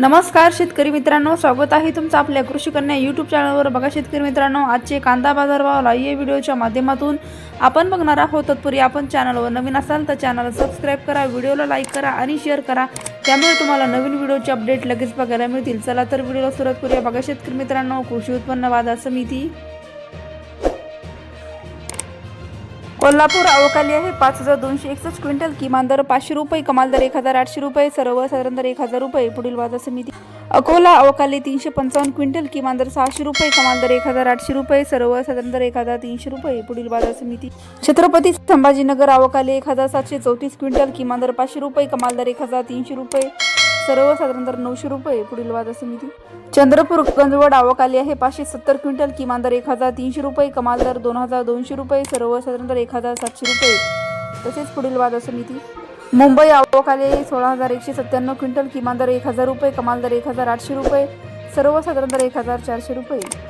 नमस्कार शेतकरी मित्रांनो, स्वागत आहे तुमचं आपल्या कृषी कन्या यूट्यूब चॅनलवर। बघा शेतकरी मित्रांनो, आजचे कांदा बाजारभाव लाईव्ह व्हिडिओच्या माध्यमातून आपण बघणार आहोत। तत्पूर्वी आपण चॅनलवर नवीन असाल तर चॅनल सबस्क्राइब करा, व्हिडिओला लाईक करा आणि शेअर करा, त्यामुळे तुम्हाला नवीन व्हिडिओचे अपडेट लगेच बघायला मिळतील। चला तर व्हिडिओला सुरुवात करूया। बघा शेतकरी मित्रांनो, कृषी उत्पन्न बाजार समिती कोल्हापूर अवकाली आहे 5261 क्विंटल, किमान दर 500 रुपये, कमाल दर 1800 रुपये, सर्वसाधारण दर 1000 रुपये। पुढील बाजार समिती अकोला अवकाली 355 क्विंटल, किमान दर 600 रुपये, कमाल दर 1800 रुपये, सर्वसाधारण दर 1300 रुपये। पुढील बाजार समिती छत्रपती संभाजीनगर अवकाली 1734 क्विंटल, किमान दर 500 रुपये, कमाल दर 1300 रुपये, सर्वसाधारण दर 900 रुपये। पुढील बाजार समिती चंद्रपूर गंजवड अवकाली आहे 570 क्विंटल, किमान दर 1300 रुपये, कमाल दर 2200 रुपये, सर्वसाधारण दर 1700 रुपये। तसेच पुढील बाजार समिती मुंबई अवकाली 16197 क्विंटल, किमान दर 1000 रुपये, कमाल दर 1800 रुपये, सर्वसाधारण दर 1400 रुपये।